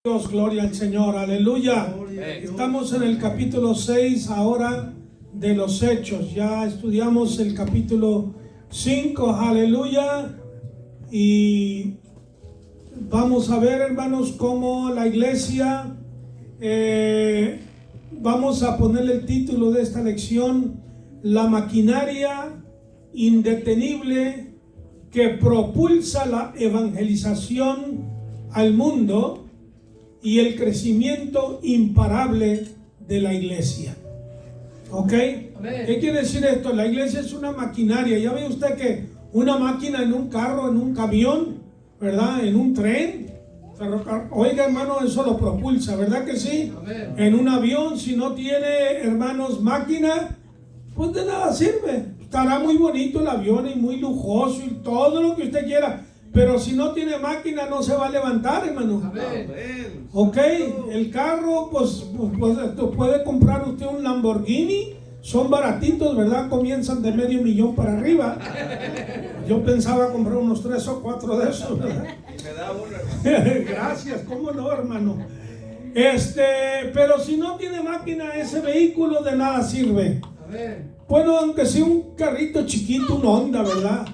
Dios, gloria al Señor, aleluya. Estamos en el capítulo 6 ahora de los Hechos. Ya estudiamos el capítulo 5, aleluya. Y vamos a ver, hermanos, cómo la iglesia, vamos a ponerle el título de esta lección: la maquinaria indetenible que propulsa la evangelización al mundo y el crecimiento imparable de la iglesia. ¿Ok? Amén. ¿Qué quiere decir esto? La iglesia es una maquinaria. Ya ve usted que una máquina en un carro, en un camión, ¿verdad? En un tren. Oiga, hermano, eso lo propulsa, ¿verdad que sí? Amén. En un avión, si no tiene, hermanos, máquina, pues de nada sirve. Estará muy bonito el avión y muy lujoso y todo lo que usted quiera, pero si no tiene máquina no se va a levantar, hermano. Amén. Ok, el carro, pues puede comprar usted un Lamborghini, son baratitos, ¿verdad? Comienzan de $500,000 para arriba. Yo pensaba comprar unos 3 o 4 de esos, ¿verdad? Me da uno. Gracias, ¿cómo no, hermano? Pero si no tiene máquina, ese vehículo de nada sirve. Amén. Bueno, aunque sea un carrito chiquito, un Honda, ¿verdad?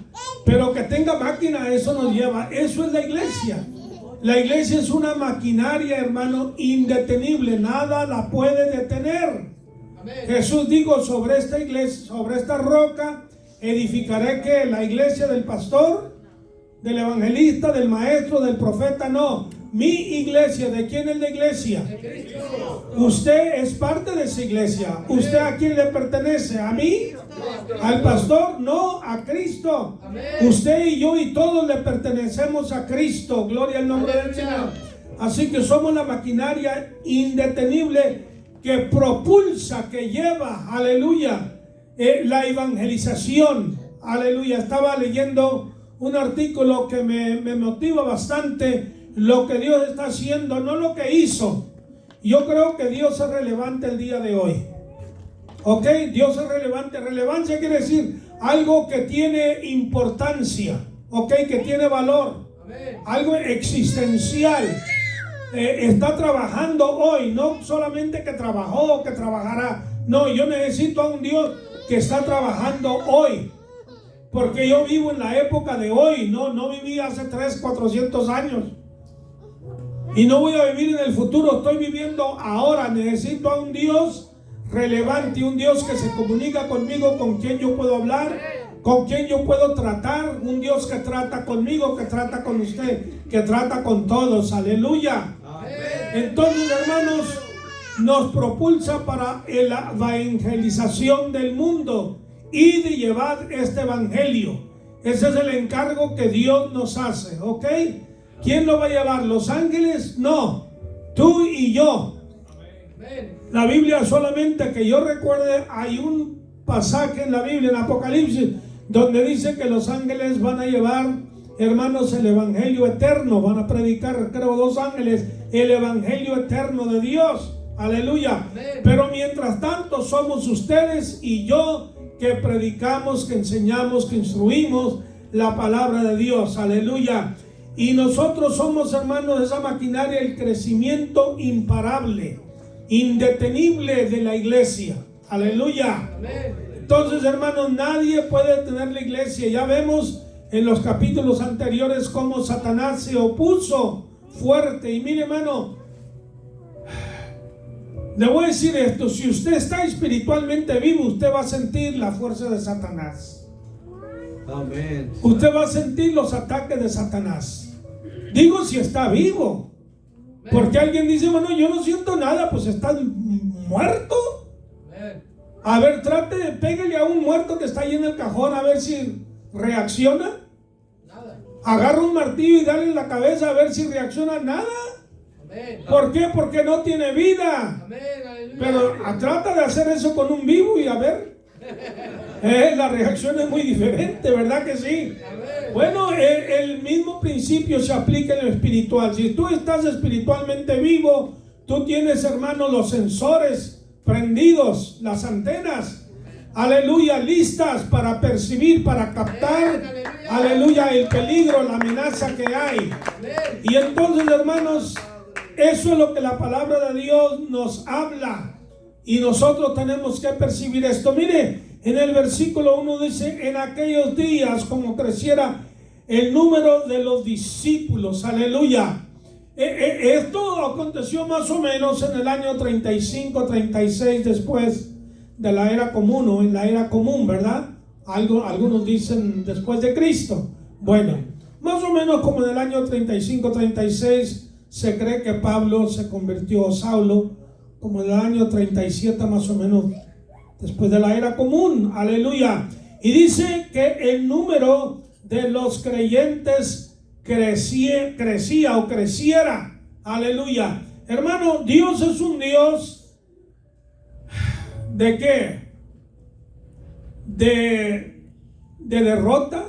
Pero que tenga máquina, eso nos lleva. Eso es la iglesia. La iglesia es una maquinaria, hermano, indetenible. Nada la puede detener. Amén. Jesús dijo: sobre esta iglesia, sobre esta roca, edificaré que la iglesia del pastor, del evangelista, del maestro, del profeta. No, mi iglesia. ¿De quién es la iglesia? De Cristo. Usted es parte de esa iglesia. ¿Usted a quién le pertenece? ¿A mí? ¿Al pastor? No, a Cristo. Amén. Usted y yo y todos le pertenecemos a Cristo. Gloria al nombre del Señor. Así que somos la maquinaria indetenible que propulsa, que lleva, aleluya, la evangelización. Aleluya. Estaba leyendo un artículo que me motiva bastante lo que Dios está haciendo, no lo que hizo. Yo creo que Dios es relevante el día de hoy. Ok, Dios es relevante. Relevancia quiere decir algo que tiene importancia, ok, que tiene valor. Amén. Algo existencial. Está trabajando hoy, no solamente que trabajó o que trabajará. No, yo necesito a un Dios que está trabajando hoy. Porque yo vivo en la época de hoy, no viví hace 400 años. Y no voy a vivir en el futuro, estoy viviendo ahora. Necesito a un Dios relevante, un Dios que se comunica conmigo, con quien yo puedo hablar, con quien yo puedo tratar, un Dios que trata conmigo, que trata con usted, que trata con todos. Aleluya. Amén. Entonces, hermanos, nos propulsa para la evangelización del mundo y de llevar este evangelio. Ese es el encargo que Dios nos hace, ¿ok? ¿Quién lo va a llevar? ¿Los ángeles? No, tú y yo. La Biblia, solamente que yo recuerde, hay un pasaje en la Biblia, en Apocalipsis, donde dice que los ángeles van a llevar, hermanos, el evangelio eterno. Van a predicar, creo, 2 ángeles, el evangelio eterno de Dios. Aleluya. Amén. Pero mientras tanto somos ustedes y yo que predicamos, que enseñamos, que instruimos la palabra de Dios. Aleluya. Y nosotros somos, hermanos, esa maquinaria, el crecimiento imparable, indetenible de la iglesia. Aleluya. Amén. Entonces, hermanos, nadie puede detener la iglesia. Ya vemos en los capítulos anteriores cómo Satanás se opuso fuerte. Y mire, hermano, le voy a decir esto: si usted está espiritualmente vivo, usted va a sentir la fuerza de Satanás. Amén. Usted va a sentir los ataques de Satanás. Digo, si está vivo. Porque alguien dice: bueno, yo no siento nada. Pues estás muerto. A ver, pégale a un muerto que está ahí en el cajón, a ver si reacciona. Nada. Agarra un martillo y dale en la cabeza a ver si reacciona. Nada. Amén. ¿Por qué? Porque no tiene vida. Amén. Pero trata de hacer eso con un vivo y a ver. La reacción es muy diferente, ¿verdad que sí? Amén. Bueno, el mismo principio se aplica en lo espiritual. Si tú estás espiritualmente vivo, tú tienes, hermano, los sensores prendidos, las antenas, aleluya, listas para percibir, para captar, aleluya, el peligro, la amenaza que hay. Y entonces, hermanos, Eso es lo que la palabra de Dios nos habla. Y nosotros tenemos que percibir esto. Mire, en el versículo 1 dice: en aquellos días, como creciera el número de los discípulos. Aleluya. Esto aconteció más o menos en el año 35, 36 después de la era común, o en la era común, ¿verdad? Algunos dicen después de Cristo. Bueno, más o menos como en el año 35, 36 se cree que Pablo se convirtió, Saulo, como en el año 37 más o menos después de la era común. Aleluya. Y dice que el número de los creyentes crecía o creciera. Aleluya. Hermano, Dios es un Dios ¿de qué? De derrota,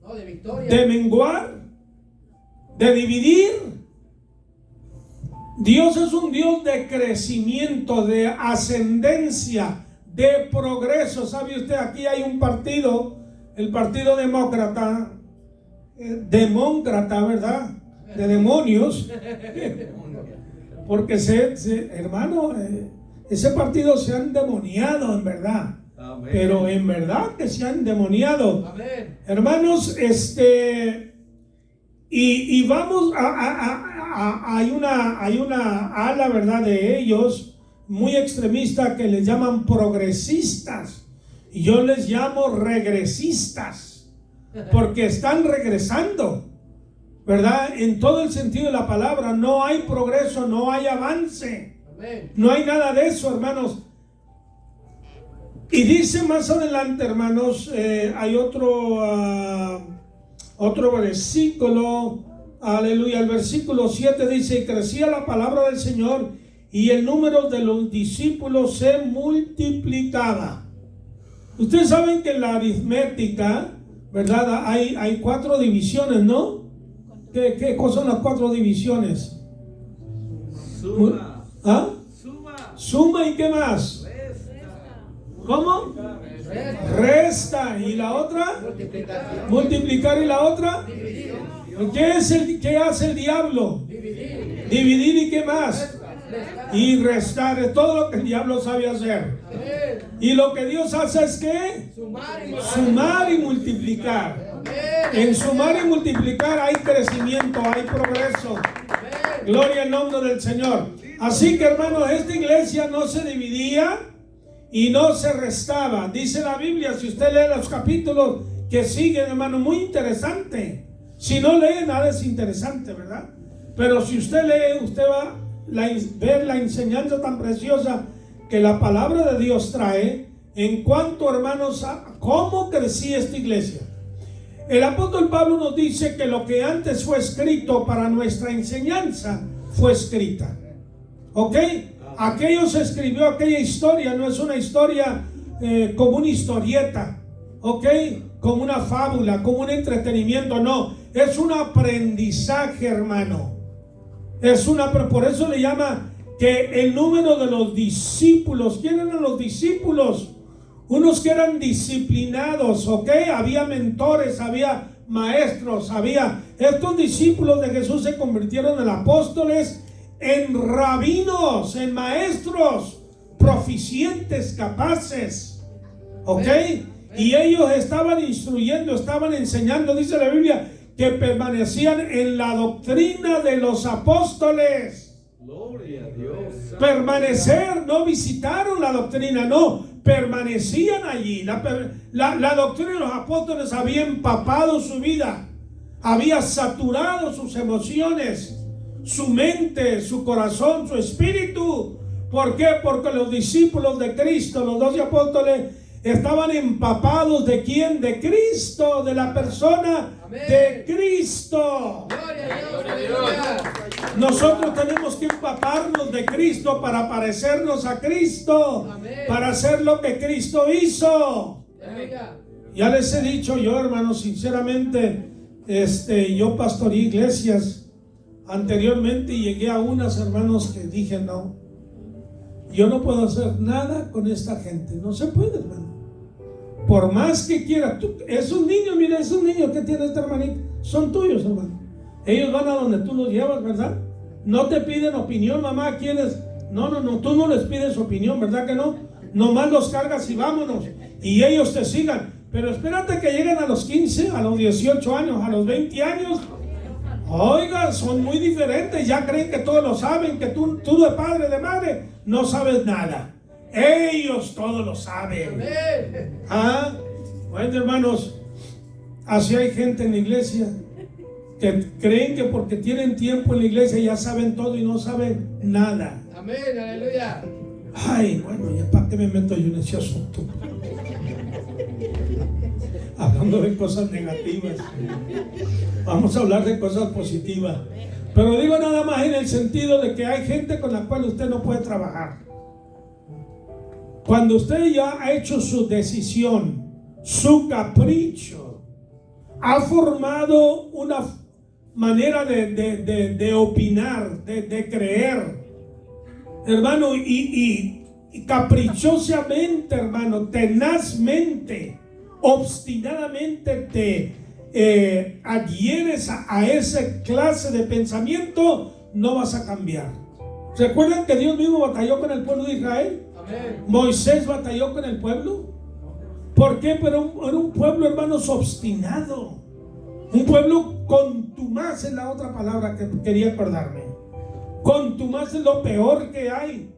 no, de victoria, de menguar, de dividir. Dios es un Dios de crecimiento, de ascendencia, de progreso. ¿Sabe usted? Aquí hay un partido, el Partido Demócrata, ¿verdad? De demonios. Porque hermano, ese partido se han demoniado en verdad. Amén. Pero en verdad que se han demoniado. Amén. Hermanos, y vamos hay una ala, ¿verdad?, de ellos muy extremista que les llaman progresistas, y yo les llamo regresistas, porque están regresando, ¿verdad? En todo el sentido de la palabra. No hay progreso, no hay avance. Amén. No hay nada de eso, hermanos. Y dice más adelante, hermanos, hay otro versículo, aleluya, el versículo 7 dice: y crecía la palabra del Señor, y el número de los discípulos se multiplicaba. Ustedes saben que en la aritmética, ¿verdad?, hay 4 divisiones, ¿no? ¿Qué son las 4 divisiones? Suma. ¿Ah? Suma, ¿y qué más? ¿Cómo? Resta. ¿Y la otra? Multiplicar. ¿Y la otra? ¿Qué hace el diablo? Dividir. ¿Y qué más? Y restar. Es todo lo que el diablo sabe hacer. Y lo que Dios hace es ¿qué? Sumar y multiplicar. En sumar y multiplicar hay crecimiento, hay progreso. Gloria al nombre del Señor. Así que, hermanos, esta iglesia no se dividía y no se restaba. Dice la Biblia, si usted lee los capítulos que siguen, hermano, muy interesante. Si no lee, nada es interesante, ¿verdad? Pero si usted lee, usted va a ver la enseñanza tan preciosa que la palabra de Dios trae en cuanto, hermanos, a cómo crecía esta iglesia. El apóstol Pablo nos dice que lo que antes fue escrito para nuestra enseñanza fue escrita. ¿Ok? Aquello se escribió, aquella historia no es una historia como una historieta, ¿ok? Como una fábula, como un entretenimiento, no. Es un aprendizaje, hermano. Por eso le llama que el número de los discípulos. ¿Quién eran los discípulos? Unos que eran disciplinados, ¿ok? Había mentores, había maestros, estos discípulos de Jesús se convirtieron en apóstoles, en rabinos, en maestros, proficientes, capaces, ¿ok? Y ellos estaban instruyendo, estaban enseñando, dice la Biblia, que permanecían en la doctrina de los apóstoles. Gloria a Dios. Permanecer, no visitaron la doctrina, no, permanecían allí. La doctrina de los apóstoles había empapado su vida, había saturado sus emociones, su mente, su corazón, su espíritu. ¿Por qué? Porque los discípulos de Cristo, los 12 apóstoles, estaban empapados ¿de quién? De Cristo, de la persona. Amén. De Cristo. Gloria a Dios. Nosotros tenemos que empaparnos de Cristo para parecernos a Cristo. Amén. Para hacer lo que Cristo hizo. Amén. Ya les he dicho yo, hermanos, sinceramente, yo pastoreé iglesias anteriormente y llegué a unas, hermanos, que dije, no, yo no puedo hacer nada con esta gente. No se puede, hermano. Por más que quiera, esos niños, mira, esos niños que tiene este hermanito, son tuyos, hermano. Ellos van a donde tú los llevas, ¿verdad? no te piden opinión, mamá, ¿quieres? No, tú no les pides opinión, ¿verdad que no? Nomás los cargas y vámonos, y ellos te sigan. Pero espérate que lleguen a los 15, a los 18 años, a los 20 años. Oiga, son muy diferentes, ya creen que todos lo saben, que tú de padre, de madre, no sabes nada. Ellos todos lo saben. Bueno, hermanos, así hay gente en la iglesia que creen que porque tienen tiempo en la iglesia ya saben todo y no saben nada. Amén, aleluya. Ay, bueno, ¿y para qué me meto yo en ese asunto? Hablando de cosas negativas, vamos a hablar de cosas positivas. Pero digo nada más en el sentido de que hay gente con la cual usted no puede trabajar. Cuando usted ya ha hecho su decisión, su capricho, ha formado una manera de opinar, de creer, hermano, y caprichosamente, hermano, tenazmente, obstinadamente te adhieres a esa clase de pensamiento, no vas a cambiar. ¿Recuerdan que Dios mismo batalló con el pueblo de Israel? Amén. Moisés batalló con el pueblo. ¿Por qué? Pero era un pueblo, hermanos, obstinado. Un pueblo contumaz es la otra palabra que quería acordarme. Contumaz es lo peor que hay.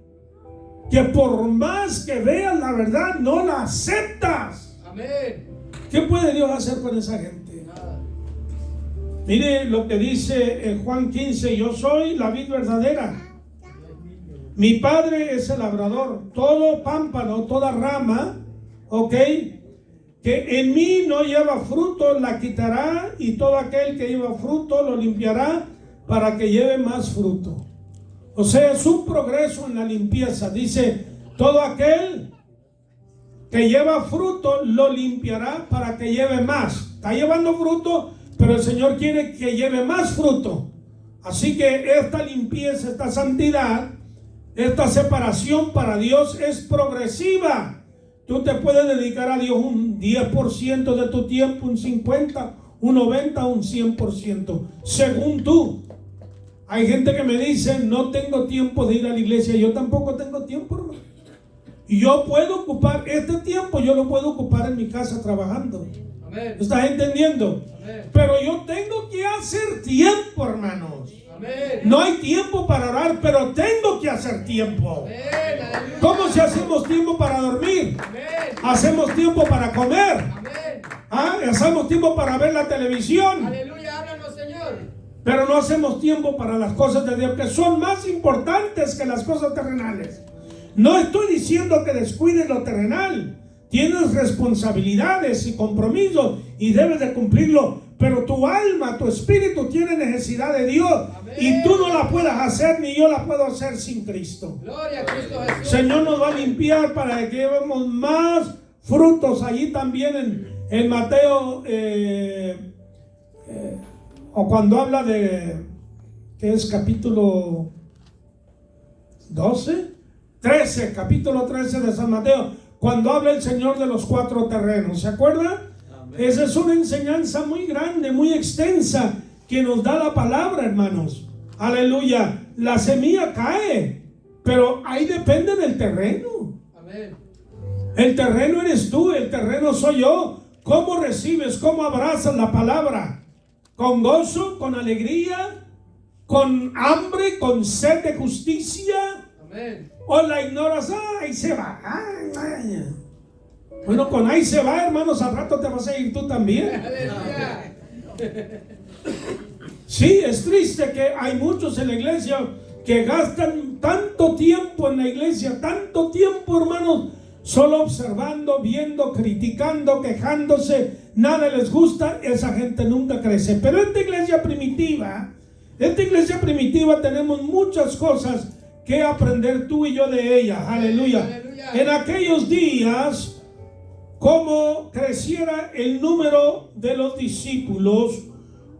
Que por más que veas la verdad, no la aceptas. Amén. ¿Qué puede Dios hacer con esa gente? Nada. Mire lo que dice en Juan 15: yo soy la vid verdadera. Mi padre es el labrador. Todo pámpano, toda rama, ¿ok?, que en mí no lleva fruto, la quitará, y todo aquel que lleva fruto lo limpiará para que lleve más fruto. O sea, es un progreso en la limpieza. Dice, todo aquel que lleva fruto lo limpiará para que lleve más. Está llevando fruto, pero el Señor quiere que lleve más fruto. Así que esta limpieza, esta santidad, esta separación para Dios es progresiva. Tú te puedes dedicar a Dios un 10% de tu tiempo, un 50%, un 90%, un 100%, según tú. Hay gente que me dice, no tengo tiempo de ir a la iglesia. Yo tampoco tengo tiempo, hermano. Y yo puedo ocupar este tiempo, yo lo puedo ocupar en mi casa trabajando. Amén. ¿Estás entendiendo? Amén. Pero yo tengo que hacer tiempo, hermanos. Amén. No hay tiempo para orar, pero tengo que hacer tiempo. Amén, aleluya. ¿Cómo si hacemos tiempo para dormir? Amén. Hacemos tiempo para comer. Amén. Hacemos tiempo para ver la televisión. Aleluya, háblanos, Señor. Pero no hacemos tiempo para las cosas de Dios, que son más importantes que las cosas terrenales. No estoy diciendo que descuides lo terrenal. Tienes responsabilidades y compromisos y debes de cumplirlo. Pero tu alma, tu espíritu tiene necesidad de Dios. Amén. Y tú no la puedes hacer, ni yo la puedo hacer sin Cristo. Gloria a Cristo Jesús. Señor nos va a limpiar para que llevemos más frutos. Allí también en Mateo, o cuando habla de, ¿qué es? Capítulo 13, capítulo 13 de San Mateo, cuando habla el Señor de los 4 terrenos. ¿Se acuerdan? Esa es una enseñanza muy grande, muy extensa, que nos da la palabra, hermanos. Aleluya. La semilla cae, pero ahí depende del terreno. Amén. El terreno eres tú, el terreno soy yo. ¿Cómo recibes, cómo abrazas la palabra? ¿Con gozo, con alegría, con hambre, con sed de justicia? Amén. ¿O la ignoras? ¡Ay, se va! ¡Ay! Bueno, con ahí se va, hermanos, al rato te vas a ir tú también. Aleluya. Sí, es triste que hay muchos en la iglesia que gastan tanto tiempo en la iglesia, tanto tiempo, hermanos, solo observando, viendo, criticando, quejándose, nada les gusta. Esa gente nunca crece. Pero esta iglesia primitiva tenemos muchas cosas que aprender tú y yo de ella. Aleluya. Aleluya. En aquellos días, como creciera el número de los discípulos,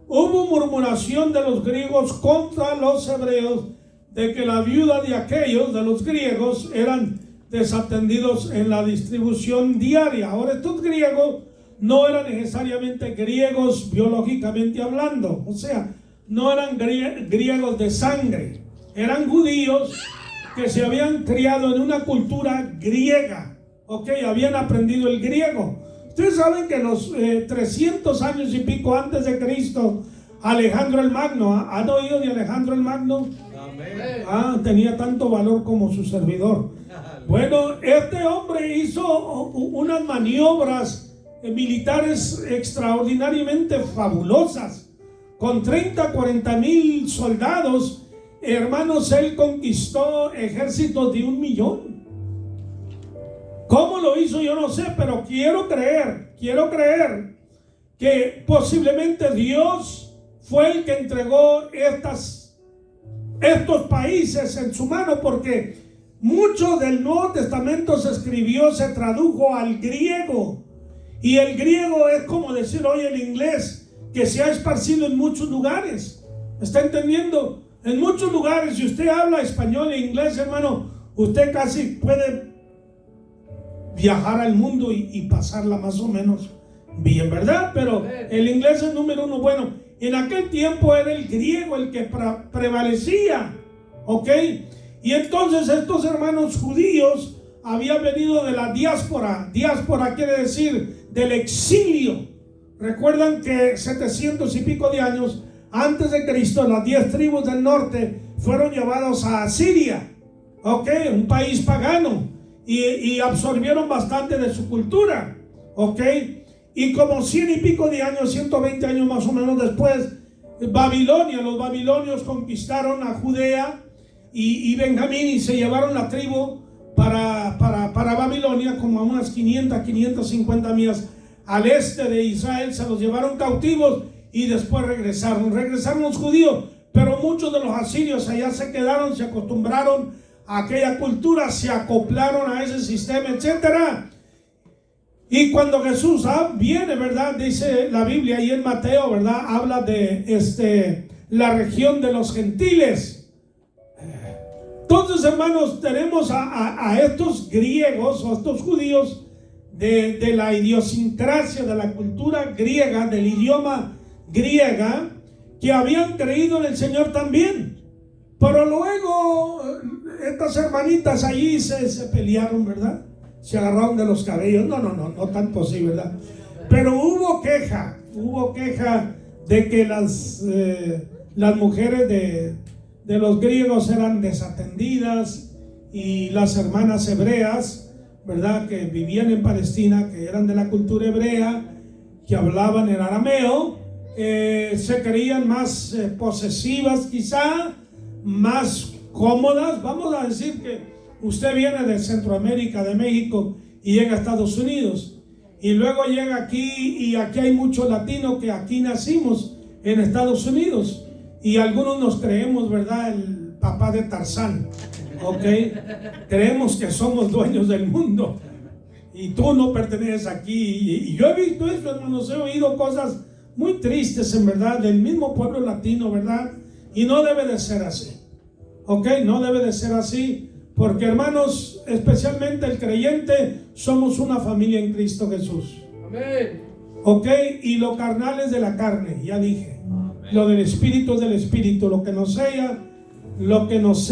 hubo murmuración de los griegos contra los hebreos, de que la viuda de aquellos, de los griegos, eran desatendidos en la distribución diaria. Ahora, estos griegos no eran necesariamente griegos biológicamente hablando, o sea, no eran griegos de sangre, eran judíos que se habían criado en una cultura griega, ok, habían aprendido el griego. Ustedes saben que los 300 años y pico antes de Cristo, Alejandro el Magno, ¿han oído de Alejandro el Magno? Amén. Tenía tanto valor como su servidor. Bueno, este hombre hizo unas maniobras militares extraordinariamente fabulosas. Con 30, 40 mil soldados, hermanos, él conquistó ejércitos de 1 millón. ¿Cómo lo hizo? Yo no sé, pero quiero creer que posiblemente Dios fue el que entregó estos países en su mano, porque mucho del Nuevo Testamento se tradujo al griego, y el griego es como decir hoy el inglés, que se ha esparcido en muchos lugares. ¿Está entendiendo? En muchos lugares, si usted habla español e inglés, hermano, usted casi puede viajar al mundo y pasarla más o menos bien, ¿verdad? Pero el inglés es número uno. Bueno, en aquel tiempo era el griego el que prevalecía, ¿ok? Y entonces estos hermanos judíos habían venido de la diáspora. Diáspora quiere decir del exilio. Recuerdan que 700 y pico de años antes de Cristo, las 10 tribus del norte fueron llevados a Asiria, ¿ok? Un país pagano, y absorbieron bastante de su cultura, ¿ok? Y como 100 y pico de años, 120 años más o menos después, Babilonia, los babilonios conquistaron a Judea y Benjamín, y se llevaron la tribu para Babilonia, como a unas 550 millas al este de Israel. Se los llevaron cautivos y después regresaron los judíos, pero muchos de los asirios allá se quedaron, se acostumbraron a aquella cultura, se acoplaron a ese sistema, etcétera. Y cuando Jesús viene, ¿verdad? Dice la Biblia ahí en Mateo, ¿verdad? Habla de la región de los gentiles. Entonces, hermanos, tenemos a estos griegos o estos judíos de la idiosincrasia, de la cultura griega, del idioma griega, que habían creído en el Señor también. Pero luego estas hermanitas allí se pelearon, ¿verdad? Se agarraron de los cabellos. No tanto así, ¿verdad? Pero hubo queja de que las mujeres de los griegos eran desatendidas, y las hermanas hebreas, ¿verdad?, que vivían en Palestina, que eran de la cultura hebrea, que hablaban el arameo, se creían más posesivas, quizá más cómodas. Vamos a decir que usted viene de Centroamérica, de México, y llega a Estados Unidos, y luego llega aquí, y aquí hay muchos latinos que aquí nacimos en Estados Unidos, y algunos nos creemos, ¿verdad?, el papá de Tarzán, ¿ok? Creemos que somos dueños del mundo, y tú no perteneces aquí. Y yo he visto eso, hermanos, he oído cosas muy tristes, en verdad, del mismo pueblo latino, ¿verdad? Y no debe de ser así, ¿ok? No debe de ser así, porque, hermanos, especialmente el creyente, somos una familia en Cristo Jesús. Amén. ¿Ok? Y lo carnal es de la carne, ya dije. Amén. Lo del espíritu es del espíritu. Lo que nos sella, lo que nos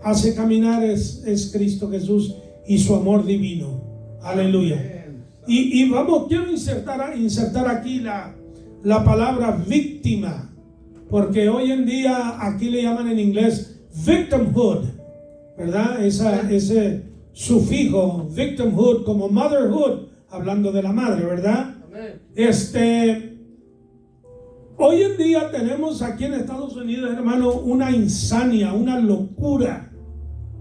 hace caminar es Cristo Jesús y su amor divino. Aleluya. Y vamos, quiero insertar aquí la palabra víctima, porque hoy en día aquí le llaman en inglés victimhood, ¿verdad? Ese sufijo victimhood, como motherhood, hablando de la madre, ¿verdad? Hoy en día tenemos aquí en Estados Unidos, hermano, una insania, una locura,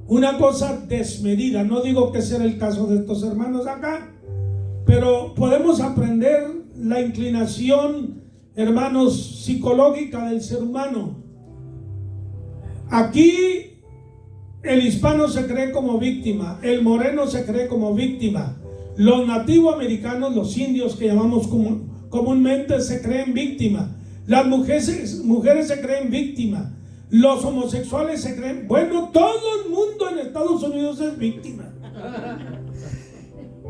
una cosa desmedida. No digo que sea el caso de estos hermanos acá, pero podemos aprender la inclinación, hermanos, psicológica del ser humano. Aquí el hispano se cree como víctima, el moreno se cree como víctima, los nativos americanos, los indios que llamamos comúnmente, se creen víctima, las mujeres se creen víctima, los homosexuales se creen, bueno, todo el mundo en Estados Unidos es víctima.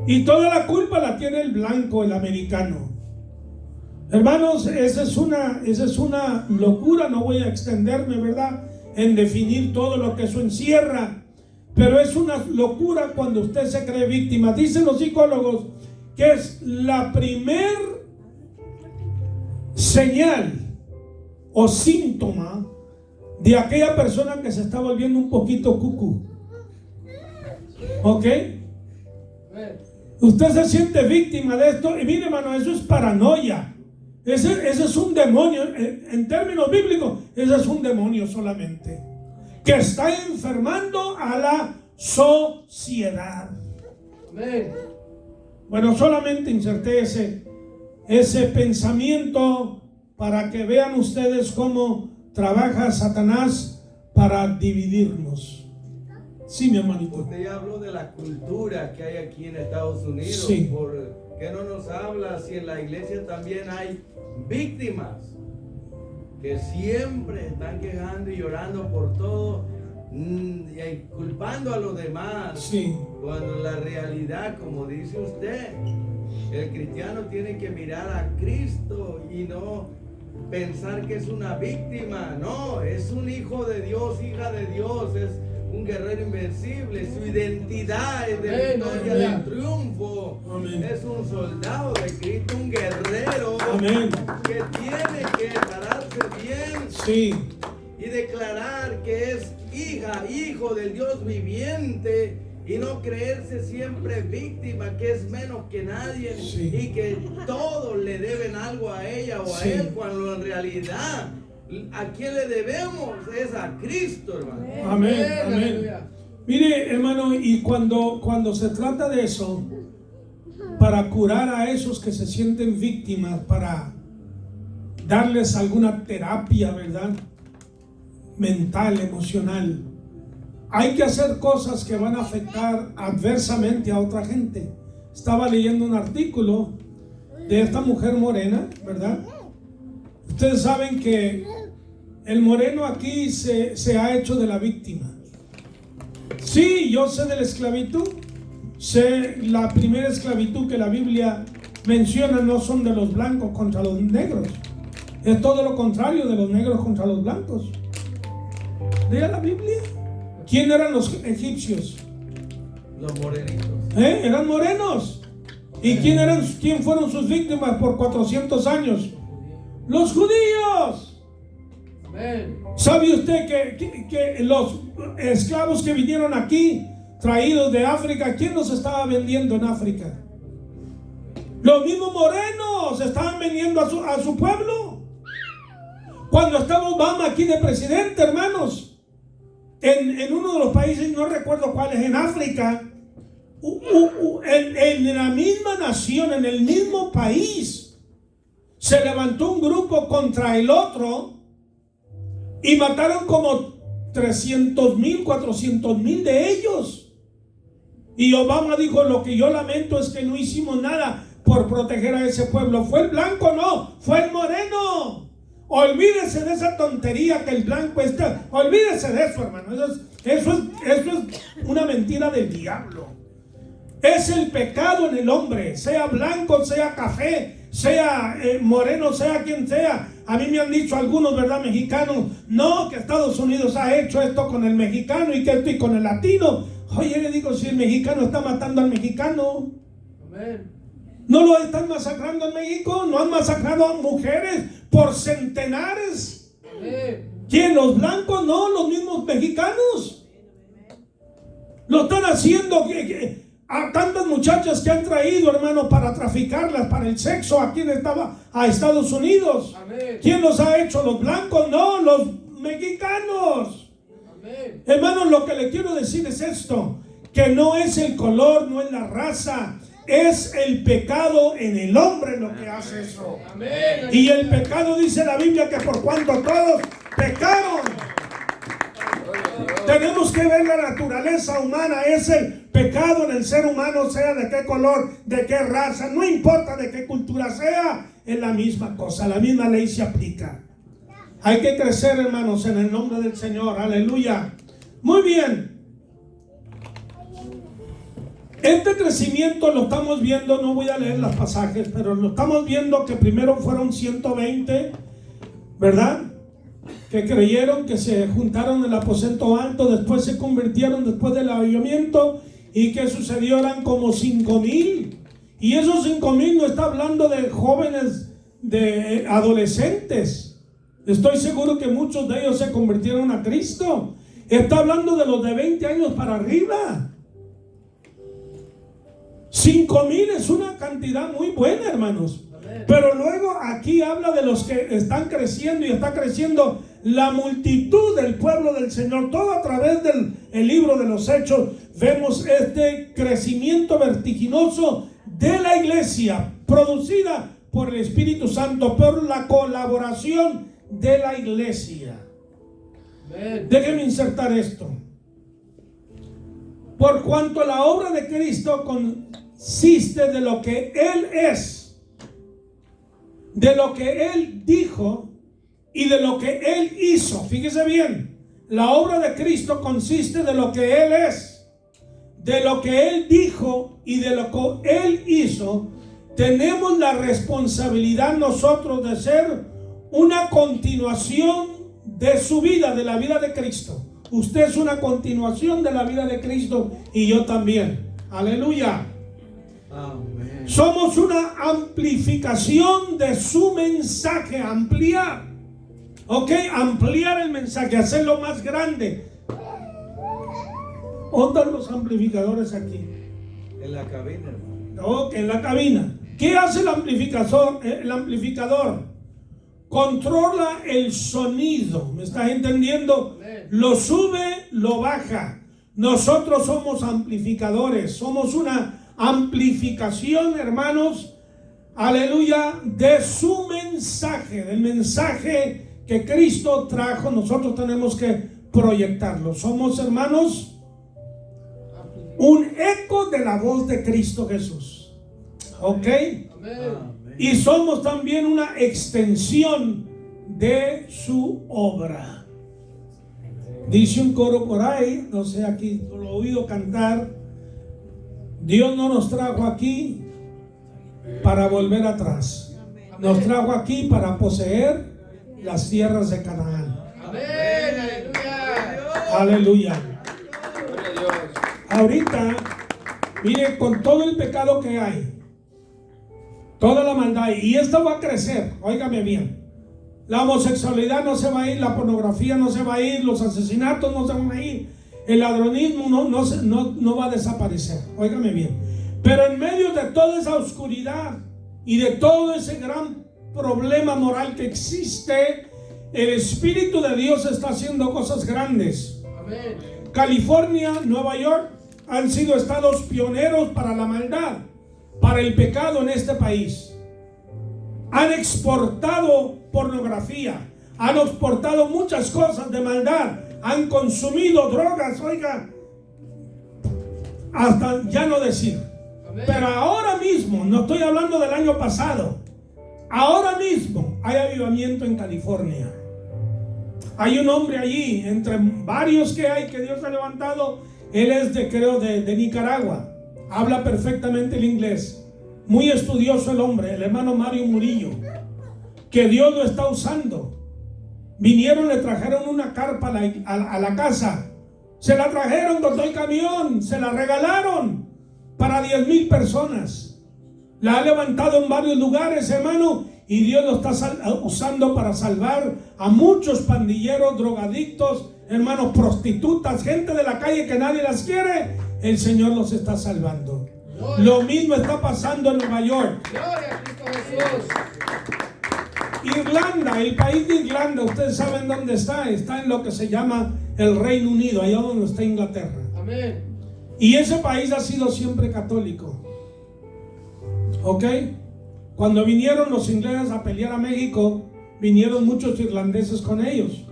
Y toda la culpa la tiene el blanco, el americano. Hermanos, esa es una locura. No voy a extenderme, ¿verdad?, en definir todo lo que eso encierra, pero es una locura cuando usted se cree víctima. Dicen los psicólogos que es la primer señal o síntoma de aquella persona que se está volviendo un poquito cucú. ¿Ok? Usted se siente víctima de esto y mire, hermano, eso es paranoia. Ese es un demonio. En términos bíblicos, ese es un demonio solamente, que está enfermando a la sociedad. Amén. Bueno, solamente inserté ese pensamiento para que vean ustedes cómo trabaja Satanás para dividirnos. Sí, mi hermanito. Usted ya habló de la cultura que hay aquí en Estados Unidos. Sí. ¿Por qué no nos habla si en la iglesia también hay víctimas que siempre están quejando y llorando por todo y culpando a los demás? Sí. Cuando la realidad, como dice usted, el cristiano tiene que mirar a Cristo y no pensar que es una víctima. No, es un hijo de Dios, hija de Dios, es un guerrero invencible. Su identidad es de victoria, de triunfo. Amén. Es un soldado de Cristo, un guerrero. Amén. Que tiene que pararse bien. Sí. Y declarar que es hijo del Dios viviente, y no creerse siempre víctima, que es menos que nadie, sí, y que todos le deben algo a ella o sí, a él, cuando en realidad a quien le debemos es a Cristo, hermano. Amén, amén. Mire, hermano, y cuando se trata de eso, para curar a esos que se sienten víctimas, para darles alguna terapia, ¿verdad?, mental, emocional, hay que hacer cosas que van a afectar adversamente a otra gente. Estaba leyendo un artículo de esta mujer morena, ¿verdad? Ustedes saben que el moreno aquí se ha hecho de la víctima. Sí, yo sé de la esclavitud. Sé la primera esclavitud que la Biblia menciona no son de los blancos contra los negros. Es todo lo contrario, de los negros contra los blancos. Lea la Biblia. ¿Quién eran los egipcios? Los morenitos. Eran morenos. ¿Y quién fueron sus víctimas por 400 años? Los judíos. Amén. ¿Sabe usted que los esclavos que vinieron aquí, traídos de África, quién los estaba vendiendo en África? Los mismos morenos estaban vendiendo a su pueblo. Cuando estaba Obama aquí de presidente, hermanos, en uno de los países, no recuerdo cuál es, en África, en la misma nación, en el mismo país, se levantó un grupo contra el otro y mataron como 300,000, 400,000 de ellos. Y Obama dijo: lo que yo lamento es que no hicimos nada por proteger a ese pueblo. ¿Fue el blanco? No, fue el moreno. Olvídese de esa tontería que el blanco está. Olvídese de eso, hermano. Eso es una mentira del diablo. Es el pecado en el hombre, sea blanco, sea café, sea moreno, sea quien sea. A mí me han dicho algunos, ¿verdad?, mexicanos, no, que Estados Unidos ha hecho esto con el mexicano y que esto y con el latino. Oye, le digo, si el mexicano está matando al mexicano. Amén. ¿No lo están masacrando en México? ¿No han masacrado a mujeres por centenares? Amén. ¿Quién? ¿Los blancos? No, los mismos mexicanos. Lo están haciendo a tantas muchachas que han traído, hermano, para traficarlas para el sexo a Estados Unidos. Amén. ¿Quién los ha hecho? ¿Los blancos? No, los mexicanos. Amén. Hermanos, lo que le quiero decir es esto, que no es el color, no es la raza, es el pecado en el hombre lo que hace eso. Amén. Y el pecado, dice la Biblia, que por cuanto todos pecaron. Tenemos que ver la naturaleza humana, es el pecado en el ser humano, sea de qué color, de qué raza, no importa de qué cultura sea, es la misma cosa, la misma ley se aplica. Hay que crecer, hermanos, en el nombre del Señor, aleluya. Muy bien. Este crecimiento lo estamos viendo, no voy a leer los pasajes, pero lo estamos viendo que primero fueron 120, ¿verdad? Que creyeron, que se juntaron en el aposento alto, después se convirtieron después del avivamiento. ¿Y qué sucedió? Eran como 5,000. Y esos 5,000 no está hablando de jóvenes, de adolescentes. Estoy seguro que muchos de ellos se convirtieron a Cristo. Está hablando de los de 20 años para arriba. 5,000 es una cantidad muy buena, hermanos. Pero luego aquí habla de los que están creciendo, y está creciendo la multitud del pueblo del Señor. Todo a través del libro de los Hechos vemos este crecimiento vertiginoso de la iglesia, producida por el Espíritu Santo, por la colaboración de la iglesia. Déjenme insertar esto. Por cuanto la obra de Cristo consiste de lo que Él es, de lo que Él dijo y de lo que Él hizo. Fíjese bien, la obra de Cristo consiste de lo que Él es, de lo que Él dijo y de lo que Él hizo. Tenemos la responsabilidad nosotros de ser una continuación de su vida, de la vida de Cristo. Usted es una continuación de la vida de Cristo y yo también. Aleluya. Amén. Somos una amplificación de su mensaje. Ampliar. Ok, ampliar el mensaje, hacerlo más grande. ¿Dónde están los amplificadores aquí? En la cabina, hermano. Ok, en la cabina. ¿Qué hace el amplificador? El amplificador controla el sonido. ¿Me estás entendiendo? Lo sube, lo baja. Nosotros somos amplificadores. Somos una amplificación, hermanos, aleluya, de su mensaje, del mensaje que Cristo trajo. Nosotros tenemos que proyectarlo. Somos, hermanos, un eco de la voz de Cristo Jesús. ¿Ok? Amén. Y somos también una extensión de su obra. Dice un coro por ahí, no sé, aquí lo he oído cantar: Dios no nos trajo aquí para volver atrás. Nos trajo aquí para poseer las tierras de Canaán. Amén. Aleluya. Aleluya. Gloria a Dios. Ahorita, mire, con todo el pecado que hay, toda la maldad, y esto va a crecer, óigame bien. La homosexualidad no se va a ir, la pornografía no se va a ir, los asesinatos no se van a ir, el ladronismo no va a desaparecer, óigame bien. Pero en medio de toda esa oscuridad y de todo ese gran problema moral que existe, el Espíritu de Dios está haciendo cosas grandes. Amén. California, Nueva York han sido estados pioneros para la maldad, para el pecado en este país. Han exportado pornografía, han exportado muchas cosas de maldad, han consumido drogas, oiga, hasta ya no decir. Amén. Pero ahora mismo, no estoy hablando del año pasado, ahora mismo hay avivamiento en California. Hay un hombre allí, entre varios que hay, que Dios ha levantado. Él es de Nicaragua, habla perfectamente el inglés. Muy estudioso el hombre, el hermano Mario Murillo, que Dios lo está usando. Vinieron, le trajeron una carpa a la casa, se la trajeron con todo el camión, se la regalaron para 10,000 personas. La ha levantado en varios lugares, hermano, y Dios lo está usando para salvar a muchos pandilleros, drogadictos, hermanos, prostitutas, gente de la calle que nadie las quiere. El Señor los está salvando. Gloria. Lo mismo está pasando en Nueva York. Gloria a Cristo Jesús. Irlanda, el país de Irlanda, ustedes saben dónde está. Está en lo que se llama el Reino Unido, allá donde está Inglaterra. Amén. Y ese país ha sido siempre católico. ¿Ok? Cuando vinieron los ingleses a pelear a México, vinieron muchos irlandeses con ellos.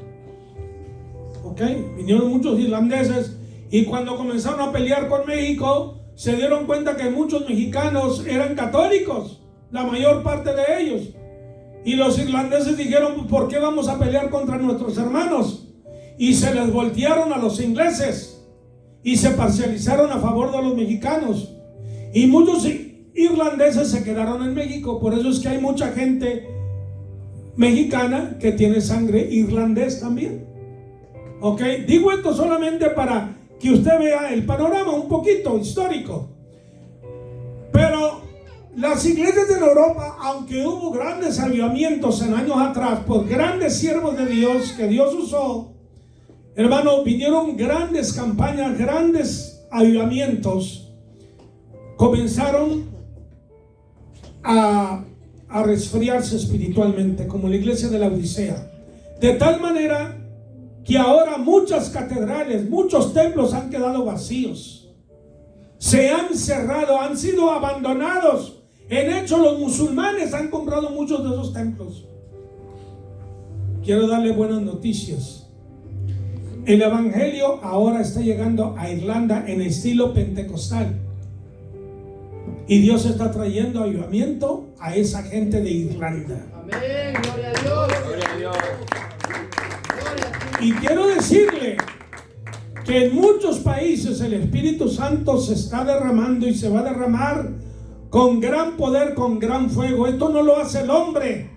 ¿Ok? Vinieron muchos irlandeses, y cuando comenzaron a pelear con México, se dieron cuenta que muchos mexicanos eran católicos, la mayor parte de ellos. Y los irlandeses dijeron: ¿por qué vamos a pelear contra nuestros hermanos? Y se les voltearon a los ingleses y se parcializaron a favor de los mexicanos. Y muchos irlandeses se quedaron en México. Por eso es que hay mucha gente mexicana que tiene sangre irlandés también. Ok, digo esto solamente para que usted vea el panorama un poquito histórico. Pero las iglesias de Europa, aunque hubo grandes avivamientos en años atrás por grandes siervos de Dios que Dios usó, hermano, vinieron grandes campañas, grandes avivamientos, comenzaron a resfriarse espiritualmente, como la iglesia de la Odisea, de tal manera que ahora muchas catedrales, muchos templos han quedado vacíos, se han cerrado, han sido abandonados. En hecho, los musulmanes han comprado muchos de esos templos. Quiero darle buenas noticias. El evangelio ahora está llegando a Irlanda en estilo pentecostal. Y Dios está trayendo avivamiento a esa gente de Irlanda. Amén, gloria a Dios. Gloria a Dios. Y quiero decirle que en muchos países el Espíritu Santo se está derramando y se va a derramar con gran poder, con gran fuego. Esto no lo hace el hombre.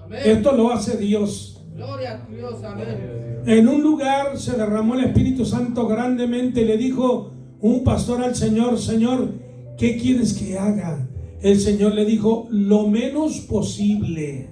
Amén. Esto lo hace Dios. Gloria a Dios, amén. En un lugar se derramó el Espíritu Santo grandemente y le dijo un pastor al Señor: Señor, ¿qué quieres que haga? El Señor le dijo: lo menos posible.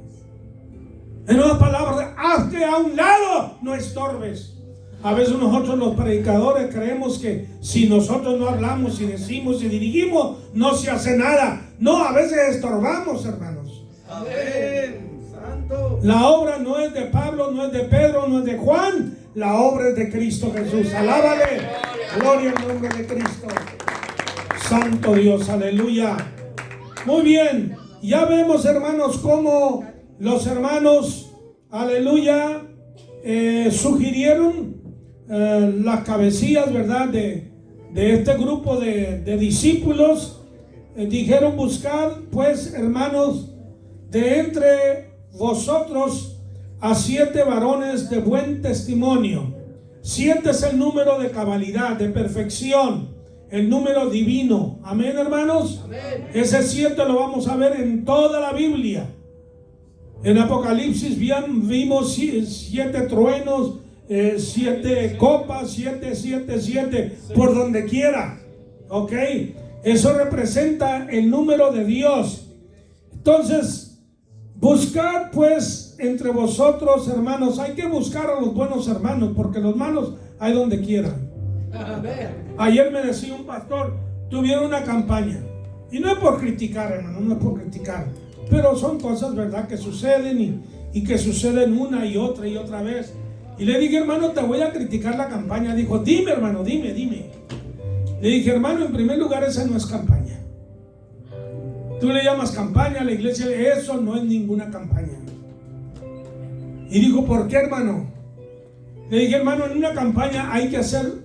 En otras palabras, hazte a un lado, no estorbes. A veces nosotros los predicadores creemos que si nosotros no hablamos y decimos y dirigimos, no se hace nada. No, a veces estorbamos, hermanos. Amén. Santo. La obra no es de Pablo, no es de Pedro, no es de Juan. La obra es de Cristo Jesús. Alábale. Gloria al nombre de Cristo. Santo Dios, aleluya. Muy bien. Ya vemos, hermanos, cómo los hermanos, aleluya, sugirieron las cabecillas, ¿verdad? De este grupo de discípulos. Dijeron: buscar, pues, hermanos, de entre vosotros a 7 varones de buen testimonio. 7 es el número de cabalidad, de perfección, el número divino. Amén, hermanos. Amén. Ese 7 lo vamos a ver en toda la Biblia. En Apocalipsis vimos 7 truenos, 7 copas, 7 por donde quiera. Ok, eso representa el número de Dios. Entonces, buscad pues entre vosotros, hermanos. Hay que buscar a los buenos hermanos, porque los malos hay donde quieran. Ayer me decía un pastor: tuvieron una campaña. Y no es por criticar, hermano, no es por criticar, pero son cosas, ¿verdad?, que suceden y que suceden una y otra vez. Y le dije: hermano, te voy a criticar la campaña. Dijo: dime, hermano, dime. Le dije: hermano, en primer lugar, esa no es campaña. Tú le llamas campaña a la iglesia, eso no es ninguna campaña. Y dijo: ¿por qué, hermano? Le dije: hermano, en una campaña hay que hacer